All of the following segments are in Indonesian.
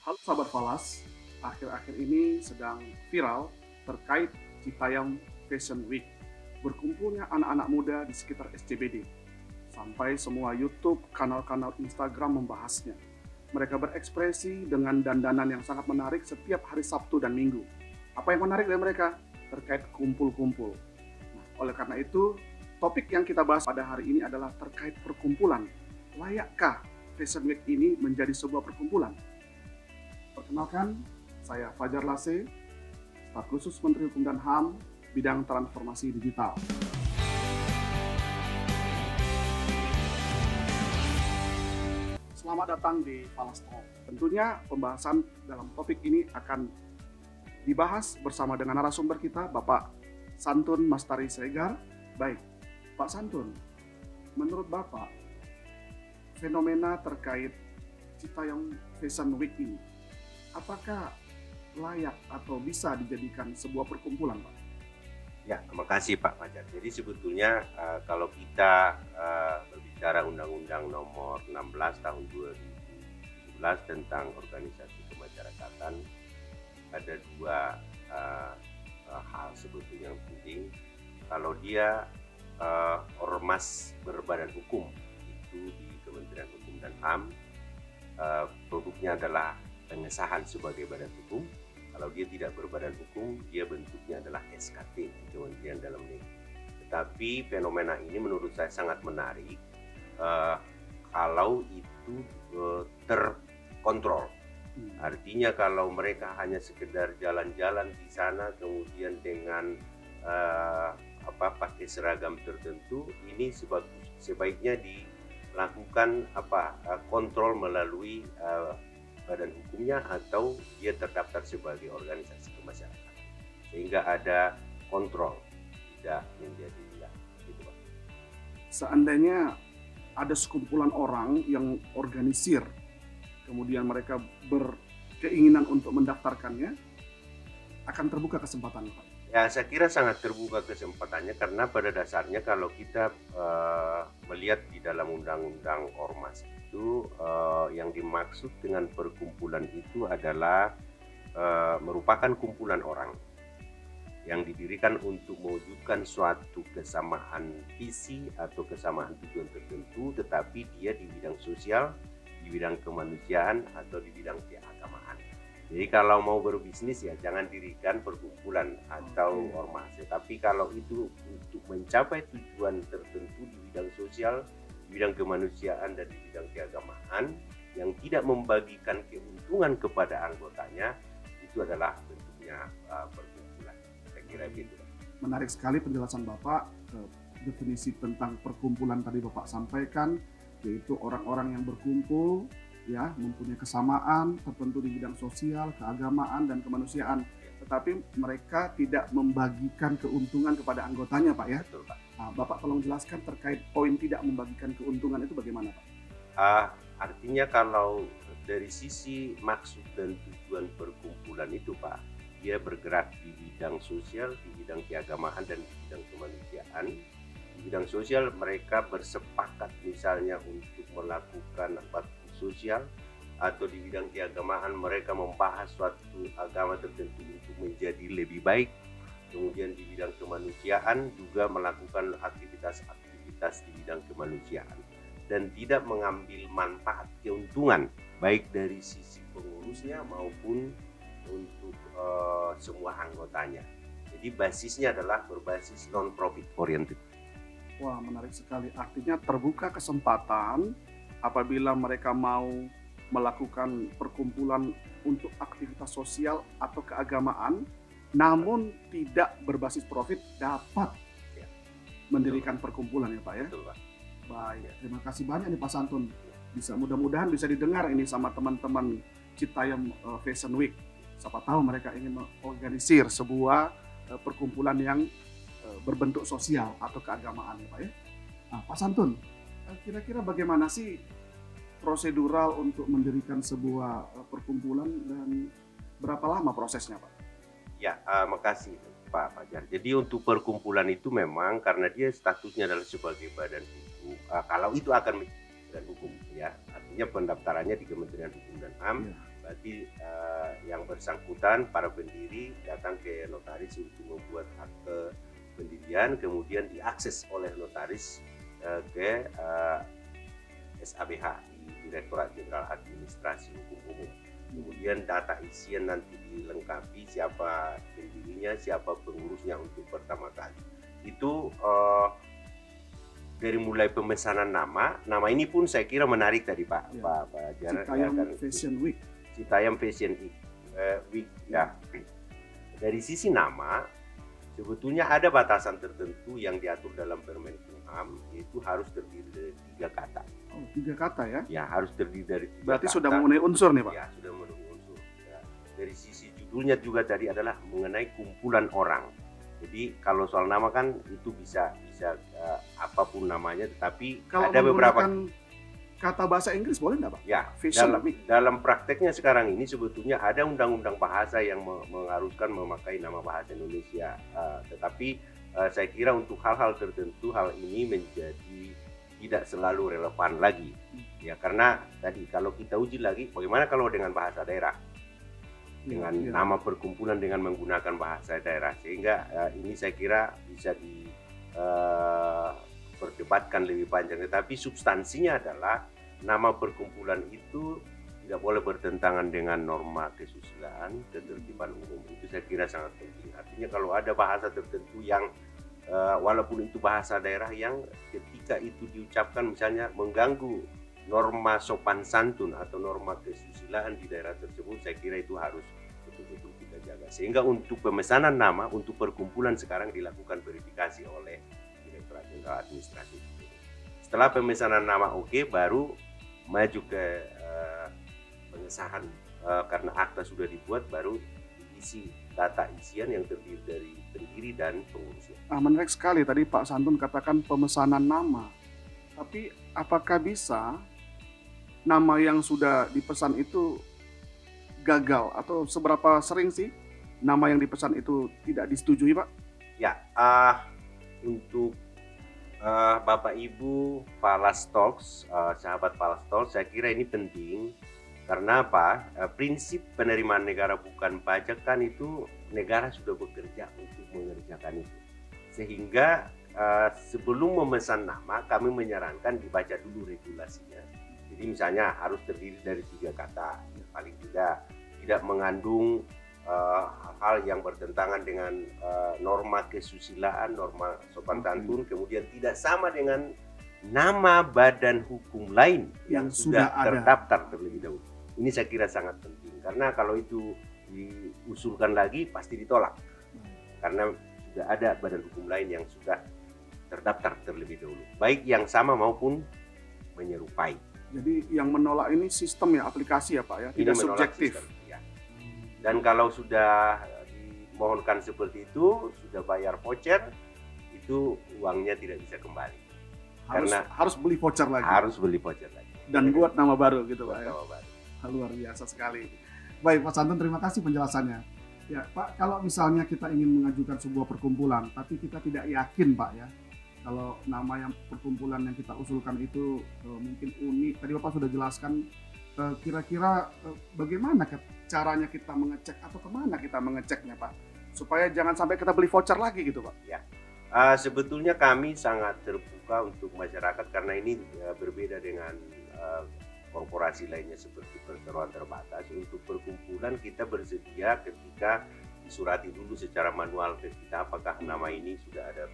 Halo sahabat Falas, akhir-akhir ini sedang viral terkait Citayam Fashion Week. Berkumpulnya anak-anak muda di sekitar SCBD. Sampai semua YouTube, kanal-kanal Instagram membahasnya. Mereka berekspresi dengan dandanan yang sangat menarik setiap hari Sabtu dan Minggu. Apa yang menarik dari mereka? Terkait kumpul-kumpul. Nah, oleh karena itu, topik yang kita bahas pada hari ini adalah terkait perkumpulan. Layakkah Fashion Week ini menjadi sebuah perkumpulan? Perkenalkan, saya Fajar Lase, Staf Khusus Menteri Hukum dan HAM, bidang transformasi digital. Selamat datang di Falas Talk. Tentunya pembahasan dalam topik ini akan dibahas bersama dengan narasumber kita, Bapak Santun Mastari Segar. Baik, Pak Santun, menurut Bapak, fenomena terkait Citayam Fashion Week ini, apakah layak atau bisa dijadikan sebuah perkumpulan, Pak? Ya, terima kasih Pak Fajar. Jadi sebetulnya kalau kita berbicara Undang-Undang Nomor 16 Tahun 2017 tentang organisasi kemasyarakatan, ada dua hal sebetulnya yang penting. Kalau dia ormas berbadan hukum, itu di Kementerian Hukum dan HAM, produknya adalah pengesahan sebagai badan hukum. Kalau dia tidak berbadan hukum, dia bentuknya adalah SKT di Kementerian Dalam Negeri. Tetapi fenomena ini menurut saya sangat menarik kalau itu terkontrol. Artinya kalau mereka hanya sekedar jalan-jalan di sana kemudian dengan pakai seragam tertentu, ini sebaiknya dilakukan kontrol melalui badan hukumnya atau dia terdaftar sebagai organisasi kemasyarakatan sehingga ada kontrol, tidak menjadi gitu Pak. Seandainya ada sekumpulan orang yang organisir, kemudian mereka berkeinginan untuk mendaftarkannya, akan terbuka kesempatan, Pak? Ya, saya kira sangat terbuka kesempatannya karena pada dasarnya kalau kita melihat di dalam undang-undang ormas itu yang dimaksud dengan perkumpulan itu adalah merupakan kumpulan orang yang didirikan untuk mewujudkan suatu kesamaan visi atau kesamaan tujuan tertentu, tetapi dia di bidang sosial, di bidang kemanusiaan atau di bidang keagamaan. Jadi kalau mau berbisnis ya jangan dirikan perkumpulan atau ormas. Tapi kalau itu untuk mencapai tujuan tertentu di bidang sosial, di bidang kemanusiaan dan di bidang keagamaan yang tidak membagikan keuntungan kepada anggotanya, itu adalah bentuknya perkumpulan. Saya kira begitu. Menarik sekali penjelasan Bapak. Definisi tentang perkumpulan tadi Bapak sampaikan, yaitu orang-orang yang berkumpul ya, mempunyai kesamaan tertentu di bidang sosial, keagamaan, dan kemanusiaan. Tetapi mereka tidak membagikan keuntungan kepada anggotanya, Pak ya? Betul, Pak. Nah, Bapak tolong jelaskan terkait poin tidak membagikan keuntungan itu bagaimana, Pak? Artinya kalau dari sisi maksud dan tujuan perkumpulan itu Pak, dia bergerak di bidang sosial, di bidang keagamaan, dan di bidang kemanusiaan. Di bidang sosial mereka bersepakat misalnya untuk melakukan bakti sosial, atau di bidang keagamaan mereka membahas suatu agama tertentu untuk menjadi lebih baik. Kemudian di bidang kemanusiaan juga melakukan aktivitas-aktivitas di bidang kemanusiaan dan tidak mengambil manfaat keuntungan baik dari sisi pengurusnya maupun untuk semua anggotanya. Jadi basisnya adalah berbasis non-profit oriented. Wah, menarik sekali. Artinya terbuka kesempatan apabila mereka mau melakukan perkumpulan untuk aktivitas sosial atau keagamaan, namun tidak berbasis profit, dapat mendirikan perkumpulan ya Pak ya? Betul, Pak. Baik, terima kasih banyak nih Pak Santun. Mudah-mudahan bisa didengar ini sama teman-teman Citayam Fashion Week. Siapa tahu mereka ingin mengorganisir sebuah perkumpulan yang berbentuk sosial atau keagamaan ya Pak ya? Nah, Pak Santun, kira-kira bagaimana sih prosedural untuk mendirikan sebuah perkumpulan dan berapa lama prosesnya, Pak? Ya, makasih Pak Fajar. Jadi untuk perkumpulan itu memang karena dia statusnya adalah sebagai badan hukum, kalau itu akan menjadi badan hukum ya, artinya pendaftarannya di Kementerian Hukum dan HAM, Berarti yang bersangkutan, para pendiri datang ke notaris untuk membuat akte pendirian, kemudian diakses oleh notaris ke SABH di Direktorat Jenderal Administrasi Hukum Umum. Kemudian data isian nanti dilengkapi siapa pendirinya, siapa pengurusnya untuk pertama kali. Itu dari mulai pemesanan nama ini pun saya kira menarik tadi Pak Jarod. Citayam Fashion Week. Citayam Fashion Week ya. Dari sisi nama sebetulnya ada batasan tertentu yang diatur dalam Permen Kumham, itu harus terdiri dari 3 kata. Oh, 3 kata ya? Ya, harus terdiri dari 3 Berarti kata. Sudah memenuhi unsur nih Pak? Ya, sudah memenuhi unsur. Ya. Dari sisi judulnya juga tadi adalah mengenai kumpulan orang. Jadi kalau soal nama kan itu bisa apapun namanya, tetapi kalau ada beberapa kata bahasa Inggris boleh nggak Pak? Ya, dalam prakteknya sekarang ini sebetulnya ada undang-undang bahasa yang mengharuskan memakai nama bahasa Indonesia. Tetapi saya kira untuk hal-hal tertentu hal ini menjadi tidak selalu relevan lagi. Ya, karena tadi kalau kita uji lagi, bagaimana kalau dengan bahasa daerah? Dengan nama perkumpulan dengan menggunakan bahasa daerah, sehingga ini saya kira bisa diperdebatkan lebih panjang, tetapi substansinya adalah nama perkumpulan itu tidak boleh bertentangan dengan norma kesusilaan, ketertiban umum. Itu saya kira sangat penting. Artinya kalau ada bahasa tertentu yang walaupun itu bahasa daerah yang ketika itu diucapkan misalnya mengganggu norma sopan santun atau norma kesusilaan di daerah tersebut, saya kira itu harus betul-betul kita jaga. Sehingga untuk pemesanan nama untuk perkumpulan sekarang dilakukan verifikasi oleh Direktorat Jenderal Administrasi. Setelah pemesanan nama oke, baru maju ke pengesahan karena akta sudah dibuat, baru diisi data isian yang terdiri dari pendiri dan pengurusnya. Menarik sekali tadi Pak Santun katakan pemesanan nama. Tapi apakah bisa nama yang sudah dipesan itu gagal, atau seberapa sering sih nama yang dipesan itu tidak disetujui Pak? Ya, untuk Bapak Ibu Falas Talks, sahabat Falas Talks, saya kira ini penting karena apa? Prinsip penerimaan negara bukan pajak kan itu negara sudah bekerja untuk mengerjakan itu. Sehingga sebelum memesan nama kami menyarankan dibaca dulu regulasinya. Jadi misalnya harus terdiri dari 3 kata, paling tidak mengandung hal-hal yang bertentangan dengan norma kesusilaan, norma sopan santun, kemudian tidak sama dengan nama badan hukum lain yang sudah terdaftar terlebih dahulu. Ini saya kira sangat penting karena kalau itu diusulkan lagi pasti ditolak karena sudah ada badan hukum lain yang sudah terdaftar terlebih dahulu, baik yang sama maupun menyerupai. Jadi yang menolak ini sistem ya, aplikasi ya Pak ya, tidak subjektif. Sistem, ya. Dan kalau sudah dimohonkan seperti itu, sudah bayar voucher, itu uangnya tidak bisa kembali. Harus beli voucher lagi. Harus beli voucher lagi. Dan buat nama baru gitu Pak ya. Nama baru. Luar biasa sekali. Baik Pak Santun, terima kasih penjelasannya. Ya Pak, kalau misalnya kita ingin mengajukan sebuah perkumpulan, tapi kita tidak yakin Pak ya, kalau nama yang perkumpulan yang kita usulkan itu mungkin unik. Tadi Bapak sudah jelaskan, kira-kira bagaimana caranya kita mengecek atau kemana kita mengeceknya Pak? Supaya jangan sampai kita beli voucher lagi gitu Pak. Ya, sebetulnya kami sangat terbuka untuk masyarakat karena ini berbeda dengan korporasi lainnya seperti perseroan terbatas. Untuk perkumpulan kita bersedia ketika disurati dulu secara manual ke kita apakah nama ini sudah ada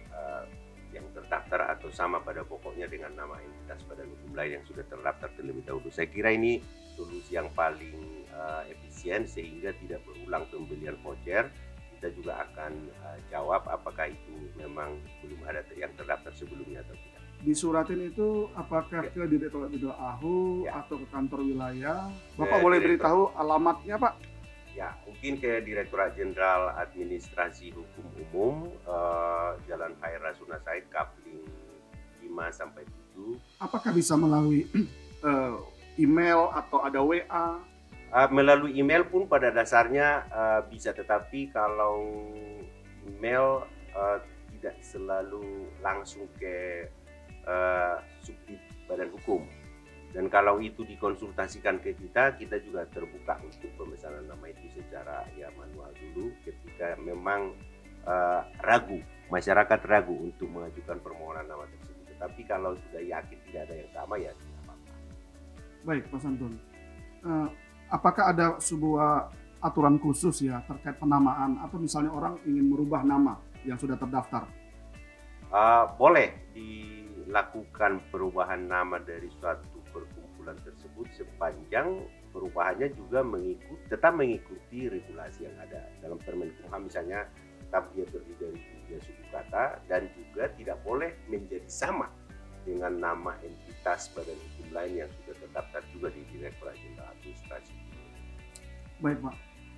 yang terdaftar atau sama pada pokoknya dengan nama entitas badan hukum lain yang sudah terdaftar terlebih dahulu. Saya kira ini solusi yang paling efisien sehingga tidak berulang pembelian voucher. Kita juga akan jawab apakah itu memang belum ada yang terdaftar sebelumnya atau tidak. Disuratin itu apakah ke Direktorat Jenderal AHU atau ke kantor wilayah? Bapak boleh beritahu alamatnya Pak? Ya, mungkin ke Direktorat Jenderal Administrasi Hukum Umum, Jalan Khair Rasuna Said, Kapling 5-7. Apakah bisa melalui email atau ada WA? Melalui email pun pada dasarnya bisa, tetapi kalau email tidak selalu langsung ke subdit badan hukum. Dan kalau itu dikonsultasikan ke kita, kita juga terbuka untuk pemesanan nama itu secara ya manual dulu ketika memang ragu, masyarakat ragu untuk mengajukan permohonan nama tersebut. Tetapi kalau sudah yakin tidak ada yang sama ya tidak apa-apa. Baik, Pak Santun. Apakah ada sebuah aturan khusus ya terkait penamaan atau misalnya orang ingin merubah nama yang sudah terdaftar? Boleh dilakukan perubahan nama dari suatu perkumpulan tersebut sepanjang perubahannya juga tetap mengikuti regulasi yang ada dalam Permen Kumham, misalnya tetap dia terdiri dari 3 suku kata dan juga tidak boleh menjadi sama dengan nama entitas badan hukum lain yang sudah terdaftar juga di Direktorat Jenderal Administrasi. Baik, Pak.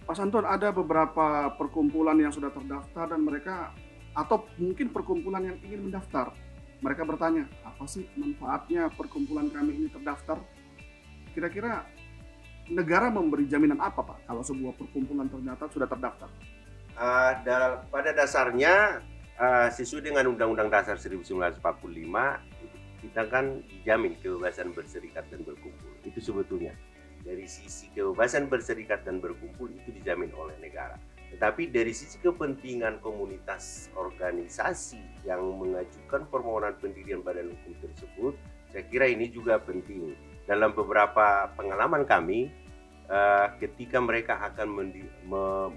Pak Santun, ada beberapa perkumpulan yang sudah terdaftar dan mereka atau mungkin perkumpulan yang ingin mendaftar. Mereka bertanya, apa sih manfaatnya perkumpulan kami ini terdaftar? Kira-kira negara memberi jaminan apa, Pak, kalau sebuah perkumpulan ternyata sudah terdaftar? Pada dasarnya sesuai dengan Undang-Undang Dasar 1945 kita kan dijamin kebebasan berserikat dan berkumpul. Itu sebetulnya dari sisi kebebasan berserikat dan berkumpul itu dijamin oleh negara. Tetapi dari sisi kepentingan komunitas organisasi yang mengajukan permohonan pendirian badan hukum tersebut, saya kira ini juga penting. Dalam beberapa pengalaman kami, ketika mereka akan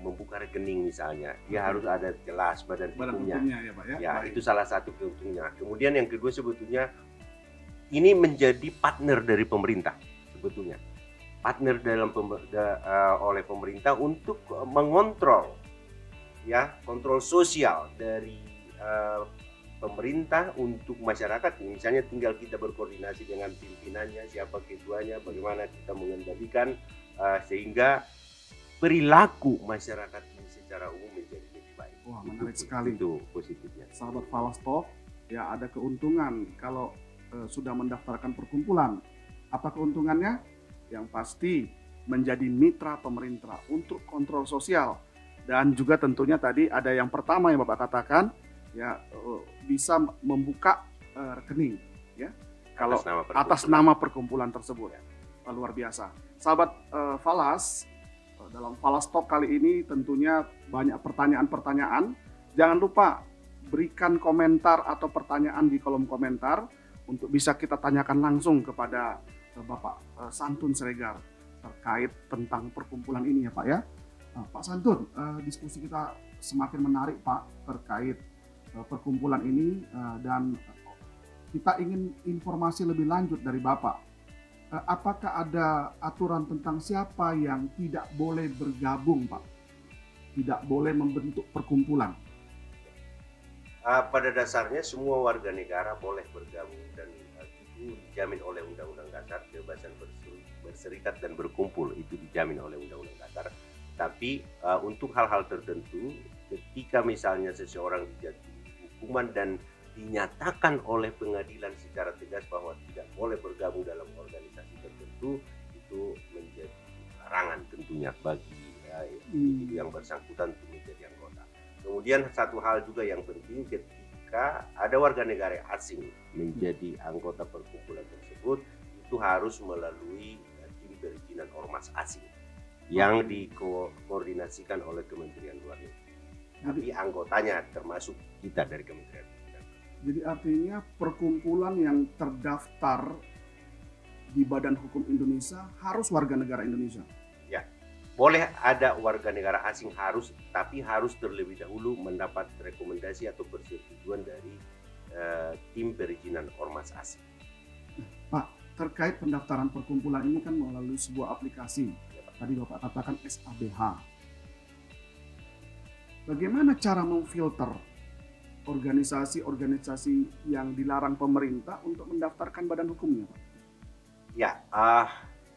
membuka rekening misalnya, dia harus ada jelas badan hukumnya. Ya, Pak, ya? Ya, itu salah satu keuntungannya. Kemudian yang kedua sebetulnya ini menjadi partner dari pemerintah sebetulnya. Partner oleh pemerintah untuk mengontrol ya, kontrol sosial dari pemerintah untuk masyarakat. Misalnya tinggal kita berkoordinasi dengan pimpinannya, siapa ketuanya, bagaimana kita mengendalikan sehingga perilaku masyarakat ini secara umum menjadi lebih baik. Wah, menarik sekali. Itu positifnya. Sahabat Falas Talk, ya ada keuntungan kalau sudah mendaftarkan perkumpulan. Apa keuntungannya? Yang pasti menjadi mitra pemerintah untuk kontrol sosial, dan juga tentunya tadi ada yang pertama yang Bapak katakan ya, bisa membuka rekening ya kalau atas nama perkumpulan tersebut. Luar biasa. Sahabat Falas, dalam Falas Talk kali ini tentunya banyak pertanyaan-pertanyaan. Jangan lupa berikan komentar atau pertanyaan di kolom komentar untuk bisa kita tanyakan langsung kepada Bapak Santun Siregar terkait tentang perkumpulan ini ya, Pak ya. Pak Santun, diskusi kita semakin menarik, Pak, terkait perkumpulan ini, dan kita ingin informasi lebih lanjut dari Bapak. Apakah ada aturan tentang siapa yang tidak boleh bergabung, Pak? Tidak boleh membentuk perkumpulan? Pada dasarnya semua warga negara boleh bergabung dan itu dijamin oleh Undang-Undang Dasar. Kebebasan berserikat dan berkumpul itu dijamin oleh Undang-Undang Dasar. Tapi untuk hal-hal tertentu, ketika misalnya seseorang dijatuhi hukuman dan dinyatakan oleh pengadilan secara tegas bahwa tidak boleh bergabung dalam organisasi tertentu, itu menjadi larangan tentunya bagi individu yang bersangkutan untuk menjadi anggota. Kemudian satu hal juga yang penting, ketika ada warga negara asing menjadi anggota perkumpulan tersebut, itu harus melalui tim perizinan ormas asing yang dikoordinasikan oleh Kementerian Luar Negeri. Tapi anggotanya termasuk kita dari Kementerian Luar Negeri. Jadi artinya perkumpulan yang terdaftar di Badan Hukum Indonesia harus warga negara Indonesia? Ya, boleh ada warga negara asing tapi harus terlebih dahulu mendapat rekomendasi atau persetujuan dari tim perizinan ormas asing. Pak, terkait pendaftaran perkumpulan ini kan melalui sebuah aplikasi. Tadi Bapak katakan SABH. Bagaimana cara memfilter organisasi-organisasi yang dilarang pemerintah untuk mendaftarkan badan hukumnya, Pak? Ya,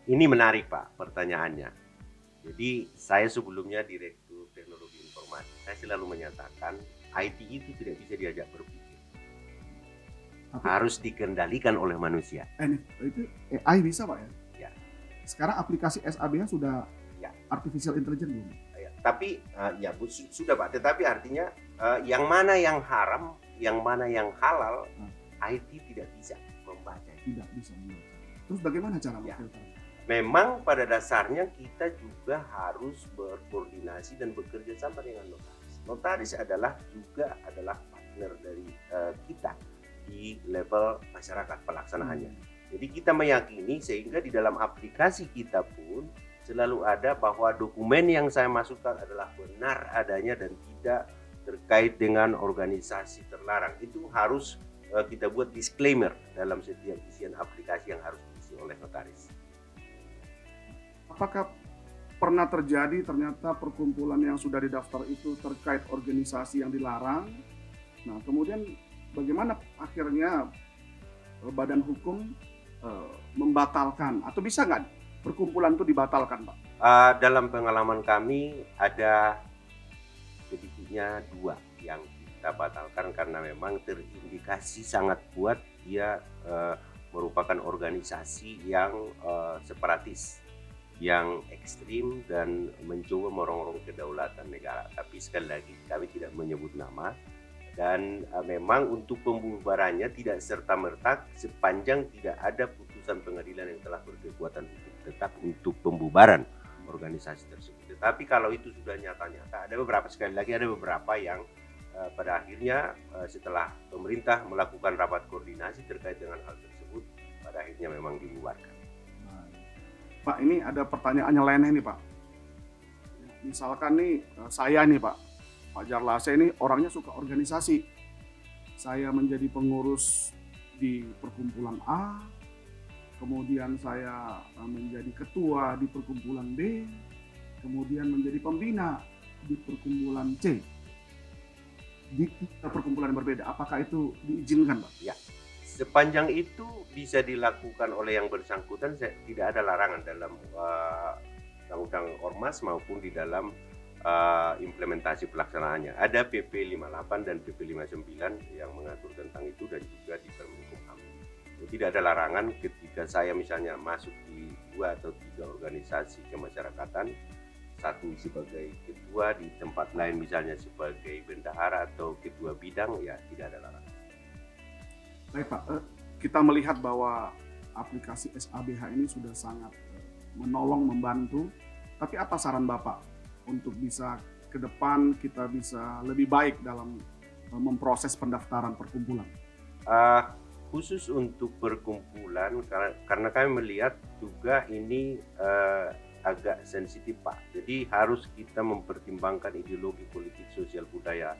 ini menarik, Pak, pertanyaannya. Jadi saya sebelumnya Direktur Teknologi Informasi, saya selalu menyatakan IT itu tidak bisa diajak berpikir. Harus dikendalikan oleh manusia. Itu AI bisa, Pak ya? Ya. Sekarang aplikasi SABH sudah ya. Artificial Intelligence belum? Ya. Tapi ya sudah, Pak. Tetapi artinya yang mana yang haram, yang mana yang halal, IT tidak bisa membaca. Tidak bisa membaca. Terus bagaimana cara Ya. memfilter? Memang pada dasarnya kita juga harus berkoordinasi dan bekerja sama dengan notaris. Notaris juga adalah partner dari kita di level masyarakat pelaksanaannya. Jadi kita meyakini sehingga di dalam aplikasi kita pun selalu ada bahwa dokumen yang saya masukkan adalah benar adanya dan tidak terkait dengan organisasi terlarang. Itu harus kita buat disclaimer dalam setiap isian aplikasi yang harus diisi oleh notaris. Apakah pernah terjadi ternyata perkumpulan yang sudah didaftar itu terkait organisasi yang dilarang? Nah, kemudian bagaimana akhirnya badan hukum membatalkan atau bisa nggak perkumpulan itu dibatalkan, Pak? Dalam pengalaman kami ada sedikitnya 2 yang kita batalkan karena memang terindikasi sangat kuat dia merupakan organisasi yang separatis, yang ekstrim dan mencoba merongrong kedaulatan negara. Tapi sekali lagi kami tidak menyebut nama dan memang untuk pembubarannya tidak serta-merta sepanjang tidak ada putusan pengadilan yang telah berkekuatan hukum tetap untuk pembubaran organisasi tersebut. Tetapi kalau itu sudah nyata-nyata, ada beberapa yang pada akhirnya setelah pemerintah melakukan rapat koordinasi terkait dengan hal tersebut, pada akhirnya memang dibubarkan. Pak, ini ada pertanyaan nyeleneh nih, Pak. Misalkan nih saya nih, Pak Jarlase ini orangnya suka organisasi. Saya menjadi pengurus di perkumpulan A, kemudian saya menjadi ketua di perkumpulan B, kemudian menjadi pembina di perkumpulan C. Di perkumpulan yang berbeda, apakah itu diizinkan, Pak? Ya, sepanjang itu bisa dilakukan oleh yang bersangkutan, tidak ada larangan dalam undang-undang ormas maupun di dalam implementasi pelaksanaannya. Ada PP 58 dan PP 59 yang mengatur tentang itu dan juga di Permenkumham. Tidak ada larangan ketika saya misalnya masuk di 2 atau 3 organisasi kemasyarakatan, satu sebagai ketua, di tempat lain misalnya sebagai bendahara atau ketua bidang, ya tidak ada larangan. Baik, Pak, kita melihat bahwa aplikasi SABH ini sudah sangat menolong, membantu. Tapi apa saran Bapak untuk bisa ke depan kita bisa lebih baik dalam memproses pendaftaran perkumpulan? Khusus untuk perkumpulan, karena kami melihat juga ini agak sensitif, Pak. Jadi harus kita mempertimbangkan ideologi politik, sosial, budaya,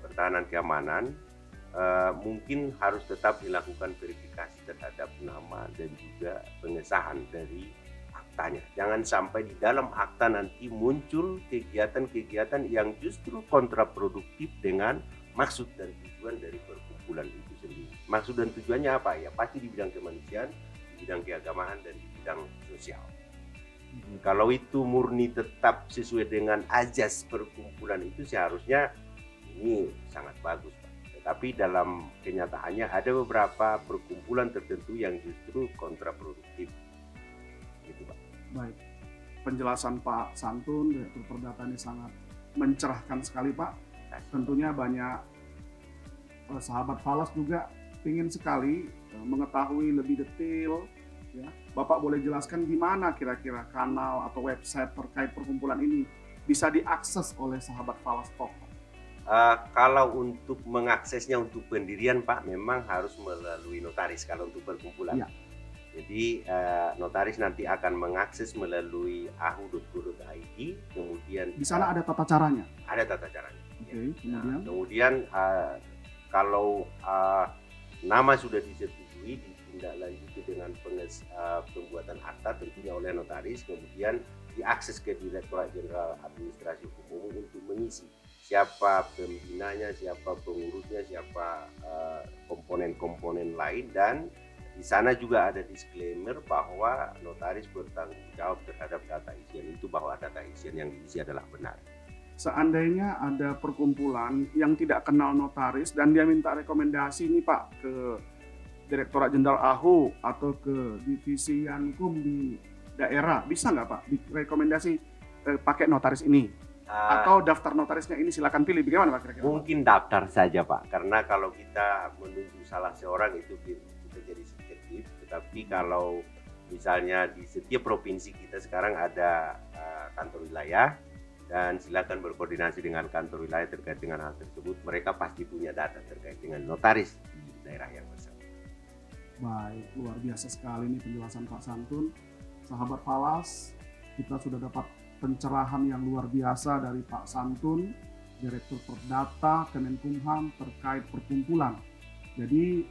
pertahanan, keamanan. Mungkin harus tetap dilakukan verifikasi terhadap nama dan juga pengesahan dari aktanya. Jangan sampai di dalam akta nanti muncul kegiatan-kegiatan yang justru kontraproduktif dengan maksud dan tujuan dari perkumpulan itu sendiri. Maksud dan tujuannya apa? Ya pasti di bidang kemanusiaan, di bidang keagamaan, dan di bidang sosial. Kalau itu murni tetap sesuai dengan azas perkumpulan itu, seharusnya ini sangat bagus, Pak. Tetapi dalam kenyataannya ada beberapa perkumpulan tertentu yang justru kontraproduktif. Gitu, Pak. Baik, penjelasan Pak Santun, Direktur Perdata ini sangat mencerahkan sekali, Pak. Tentunya banyak sahabat Falas juga ingin sekali mengetahui lebih detail. Ya, Bapak boleh jelaskan di mana kira-kira kanal atau website terkait perkumpulan ini bisa diakses oleh sahabat Falas Talk? Kalau untuk mengaksesnya untuk pendirian, Pak, memang harus melalui notaris kalau untuk perkumpulan. Ya. Jadi notaris nanti akan mengakses melalui ahu.go.id, kemudian di sana ada tata caranya. Ada tata caranya. Oke, kemudian. Kemudian kalau nama sudah disetujui, ditindaklanjuti dengan pembuatan akta tentunya oleh notaris, kemudian diakses ke Direktorat Jenderal Administrasi Hukum Umum untuk mengisi siapa pembinanya, siapa pengurusnya, siapa komponen-komponen lain, dan di sana juga ada disclaimer bahwa notaris bertanggung jawab terhadap data isian itu, bahwa data isian yang diisi adalah benar. Seandainya ada perkumpulan yang tidak kenal notaris dan dia minta rekomendasi nih, Pak, ke Direktorat Jenderal AHU atau ke Divisi Yankum di daerah, bisa nggak, Pak, direkomendasi pakai notaris ini? Atau daftar notarisnya ini silakan pilih, bagaimana, Pak, kira-kira? Mungkin daftar saja, Pak, karena kalau kita menunjuk salah seorang itu kita jadi subjektif. Tetapi kalau Misalnya di setiap provinsi kita sekarang ada kantor wilayah, dan silakan berkoordinasi dengan kantor wilayah terkait dengan hal tersebut. Mereka pasti punya data terkait dengan notaris di daerah yang bersangkutan. Baik, luar biasa sekali nih penjelasan Pak Santun. Sahabat Falas, kita sudah dapat pencerahan yang luar biasa dari Pak Santun, Direktur Perdata Kemenkumham terkait perkumpulan. Jadi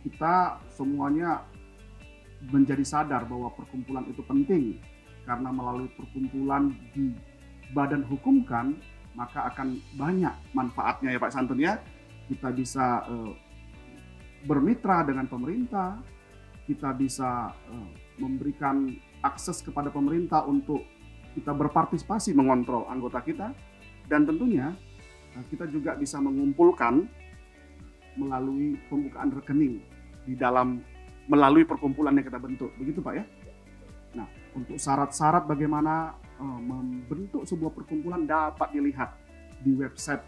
kita semuanya menjadi sadar bahwa perkumpulan itu penting, karena melalui perkumpulan di badan hukum kan, maka akan banyak manfaatnya ya Pak Santun ya. Kita bisa bermitra dengan pemerintah, kita bisa memberikan akses kepada pemerintah untuk kita berpartisipasi mengontrol anggota kita, dan tentunya kita juga bisa mengumpulkan melalui pembukaan rekening di dalam melalui perkumpulan yang kita bentuk, begitu Pak ya. Nah, untuk syarat-syarat bagaimana membentuk sebuah perkumpulan dapat dilihat di website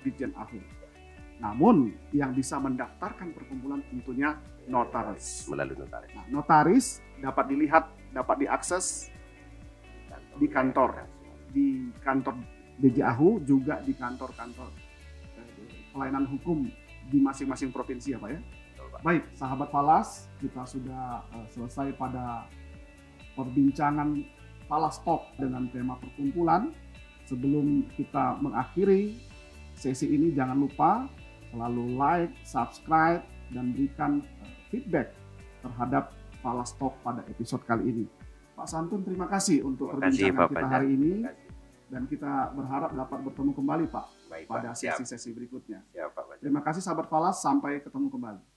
Ditjen AHU. Namun yang bisa mendaftarkan perkumpulan tentunya notaris. Melalui notaris. Nah, notaris dapat dilihat, dapat diakses di kantor DJ AHU, juga di kantor-kantor pelayanan hukum di masing-masing provinsi ya Pak ya. Baik, sahabat Falas, kita sudah selesai pada perbincangan Falas Talk dengan tema perkumpulan. Sebelum kita mengakhiri sesi ini, jangan lupa selalu like, subscribe, dan berikan feedback terhadap Falas Talk pada episode kali ini. Pak Santun, terima kasih untuk perbincangan kita hari ini. Dan kita berharap dapat bertemu kembali Pak pada sesi-sesi berikutnya. Siap, Pak. Terima kasih sahabat Falas, sampai ketemu kembali.